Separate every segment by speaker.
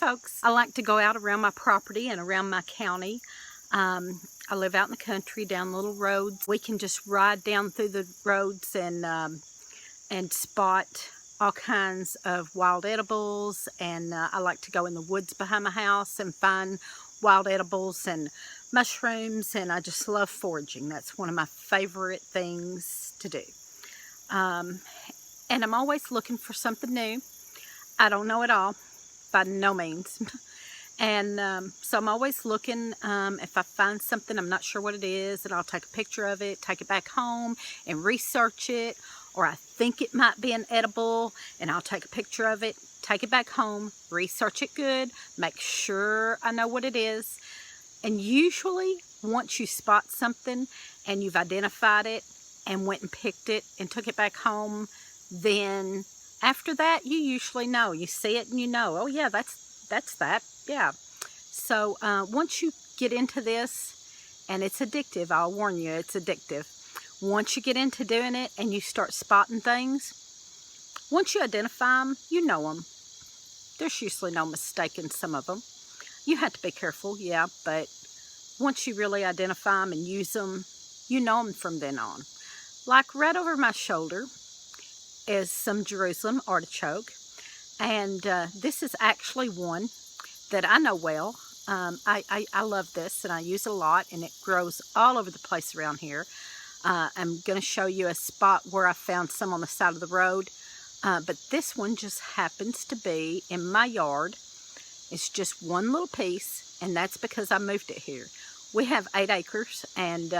Speaker 1: folks. I like to go out around my property and around my county. I live out in the country down little roads. We can just ride down through the roads and spot all kinds of wild edibles, and I like to go in the woods behind my house and find wild edibles and mushrooms, and I just love foraging. That's one of my favorite things to do. And I'm always looking for something new. I don't know it all, by no means. And so I'm always looking. If I find something, I'm not sure what it is, and I'll take a picture of it, take it back home and research it. Or I think it might be an edible, and I'll take a picture of it, take it back home, research it good, make sure I know what it is. And usually, once you spot something and you've identified it and went and picked it and took it back home, then after that, you usually know. You see it and you know, oh yeah, that's that, yeah. So once you get into this, and it's addictive, I'll warn you, it's addictive. Once you get into doing it and you start spotting things, once you identify them, you know them. There's usually no mistaking some of them. You have to be careful, yeah, but once you really identify them and use them, you know them from then on. Like right over my shoulder is some Jerusalem artichoke, and this is actually one that I know well. I love this, and I use it a lot, and it grows all over the place around here. I'm going to show you a spot where I found some on the side of the road, but this one just happens to be in my yard. It's just one little piece, and that's because I moved it here. We have 8 acres, and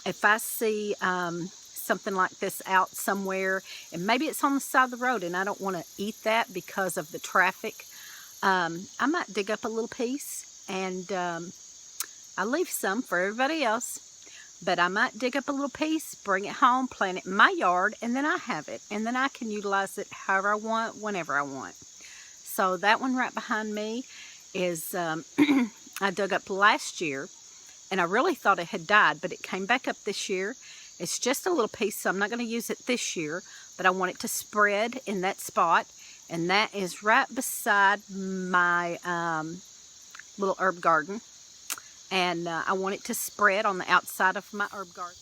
Speaker 1: if I see something like this out somewhere, and maybe it's on the side of the road and I don't want to eat that because of the traffic, I might dig up a little piece, and I leave some for everybody else. But I might dig up a little piece, bring it home, plant it in my yard, and then I have it. And then I can utilize it however I want, whenever I want. So that one right behind me is, I dug up last year, and I really thought it had died, but it came back up this year. It's just a little piece, so I'm not going to use it this year, but I want it to spread in that spot. And that is right beside my little herb garden. And I want it to spread on the outside of my herb garden.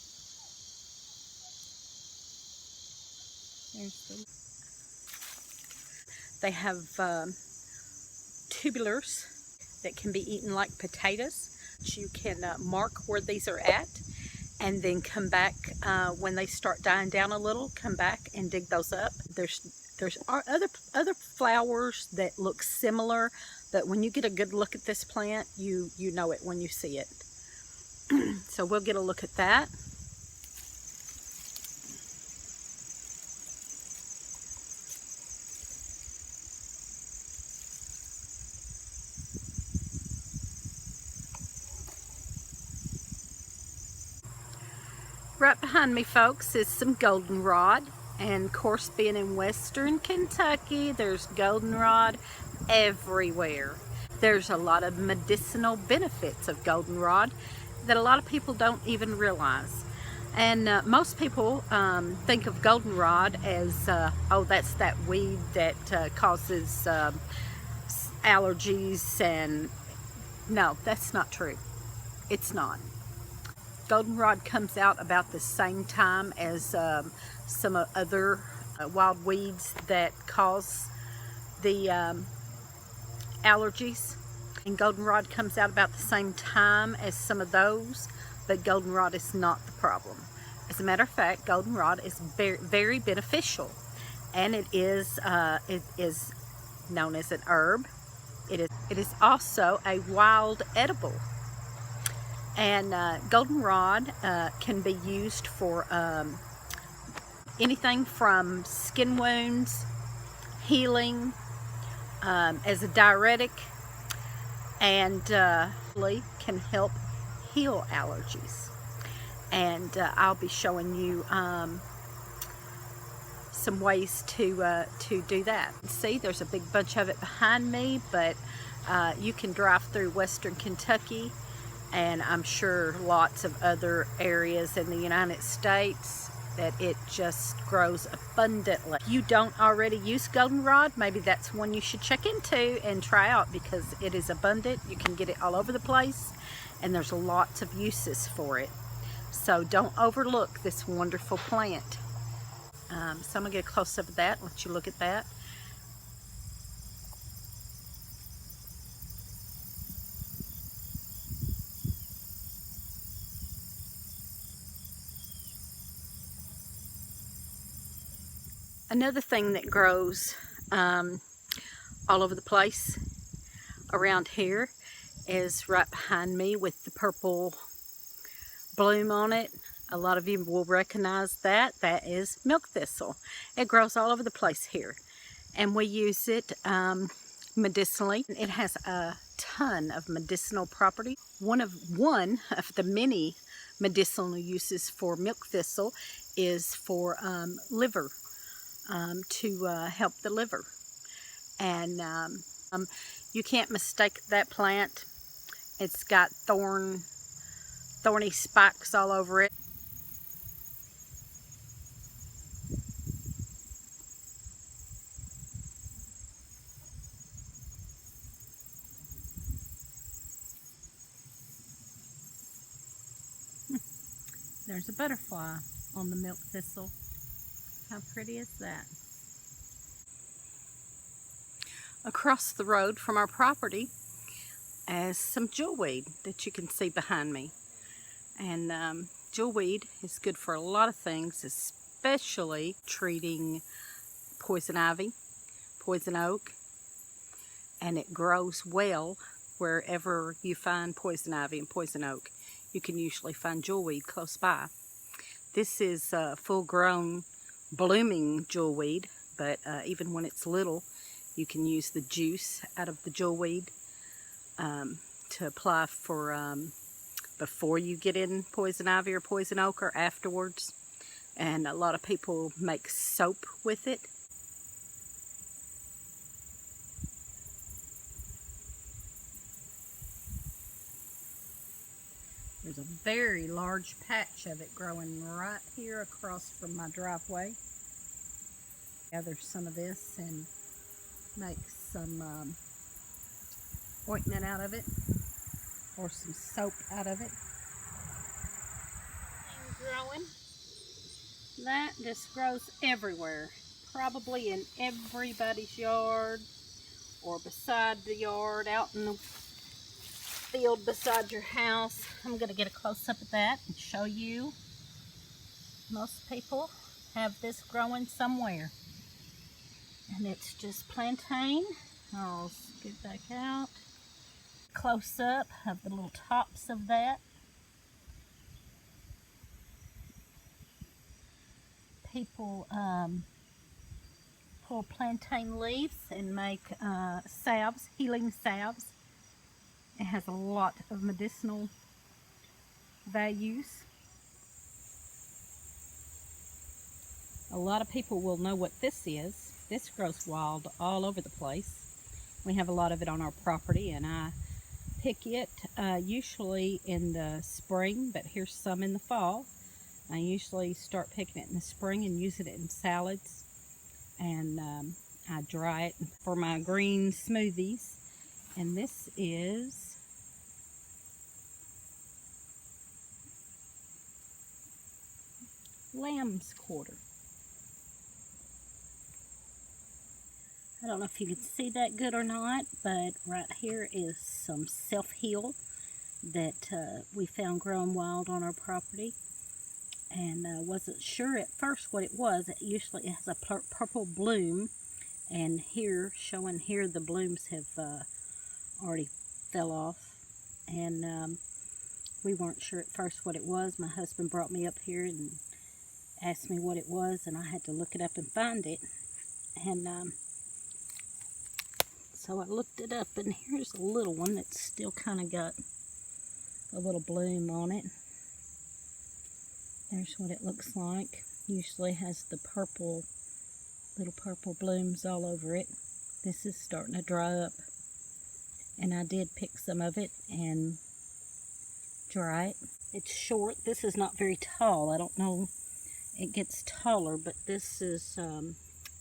Speaker 1: They have tubulars that can be eaten like potatoes. So you can mark where these are at, and then come back when they start dying down a little. Come back and dig those up. There's other flowers that look similar, but when you get a good look at this plant, you know it when you see it. So we'll get a look at that. Right behind me, folks, is some goldenrod. And of course, being in western Kentucky, there's goldenrod everywhere. There's a lot of medicinal benefits of goldenrod that a lot of people don't even realize. And most people think of goldenrod as, oh, that's that weed that causes allergies, and no, that's not true. It's not. Goldenrod comes out about the same time as some other wild weeds that cause the allergies. And goldenrod comes out about the same time as some of those, but goldenrod is not the problem. As a matter of fact, goldenrod is very, very beneficial, and it is known as an herb. It is also a wild edible. And goldenrod can be used for anything from skin wounds, healing, as a diuretic, and can help heal allergies. And I'll be showing you some ways to do that. See, there's a big bunch of it behind me, but you can drive through western Kentucky, and I'm sure lots of other areas in the United States, that it just grows abundantly. If you don't already use goldenrod, maybe that's one you should check into and try out, because it is abundant. You can get it all over the place, and there's lots of uses for it. So don't overlook this wonderful plant. So I'm gonna get a close-up of that, let you look at that. Another thing that grows all over the place around here is right behind me with the purple bloom on it. A lot of you will recognize that. That is milk thistle. It grows all over the place here, and we use it medicinally. It has a ton of medicinal property. One of the many medicinal uses for milk thistle is for liver, to help the liver. And you can't mistake that plant. It's got thorny spikes all over it. There's a butterfly on the milk thistle. How pretty is that? Across the road from our property is some jewelweed that you can see behind me. And jewelweed is good for a lot of things, especially treating poison ivy, poison oak, and it grows well wherever you find poison ivy and poison oak. You can usually find jewelweed close by. This is full-grown blooming jewelweed, but even when it's little, you can use the juice out of the jewelweed to apply for before you get in poison ivy or poison oak, or afterwards. And a lot of people make soap with it. There's a very large patch of it growing right here across from my driveway. Gather some of this and make some ointment out of it, or some soap out of it. And growing. That just grows everywhere, probably in everybody's yard, or beside the yard, out in the field beside your house. I'm going to get a close-up of that and show you. Most people have this growing somewhere, and it's just plantain. I'll scoot back out. Close-up of the little tops of that. People pull plantain leaves and make salves, healing salves. It has a lot of medicinal values. A lot of people will know what this is. This grows wild all over the place. We have a lot of it on our property, and I pick it usually in the spring, but here's some in the fall. I usually start picking it in the spring and using it in salads, and I dry it for my green smoothies. And this is lamb's quarter. I don't know if you can see that good or not, but right here is some self-heal that we found growing wild on our property, and wasn't sure at first what it was. It usually has a purple bloom, and here, showing here, the blooms have already fell off, and we weren't sure at first what it was. My husband brought me up here and asked me what it was, and I had to look it up and find it. And so I looked it up, and here's a little one that's still kind of got a little bloom on it. There's what it looks like. Usually has the purple, little purple blooms all over it. This is starting to dry up, and I did pick some of it and dry it. It's short. This is not very tall. I don't know it gets taller, but this is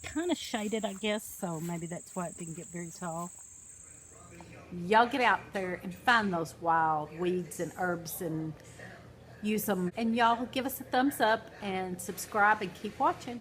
Speaker 1: kind of shaded, I guess, so maybe that's why it didn't get very tall. Y'all get out there and find those wild weeds and herbs and use them. And y'all give us a thumbs up and subscribe and keep watching.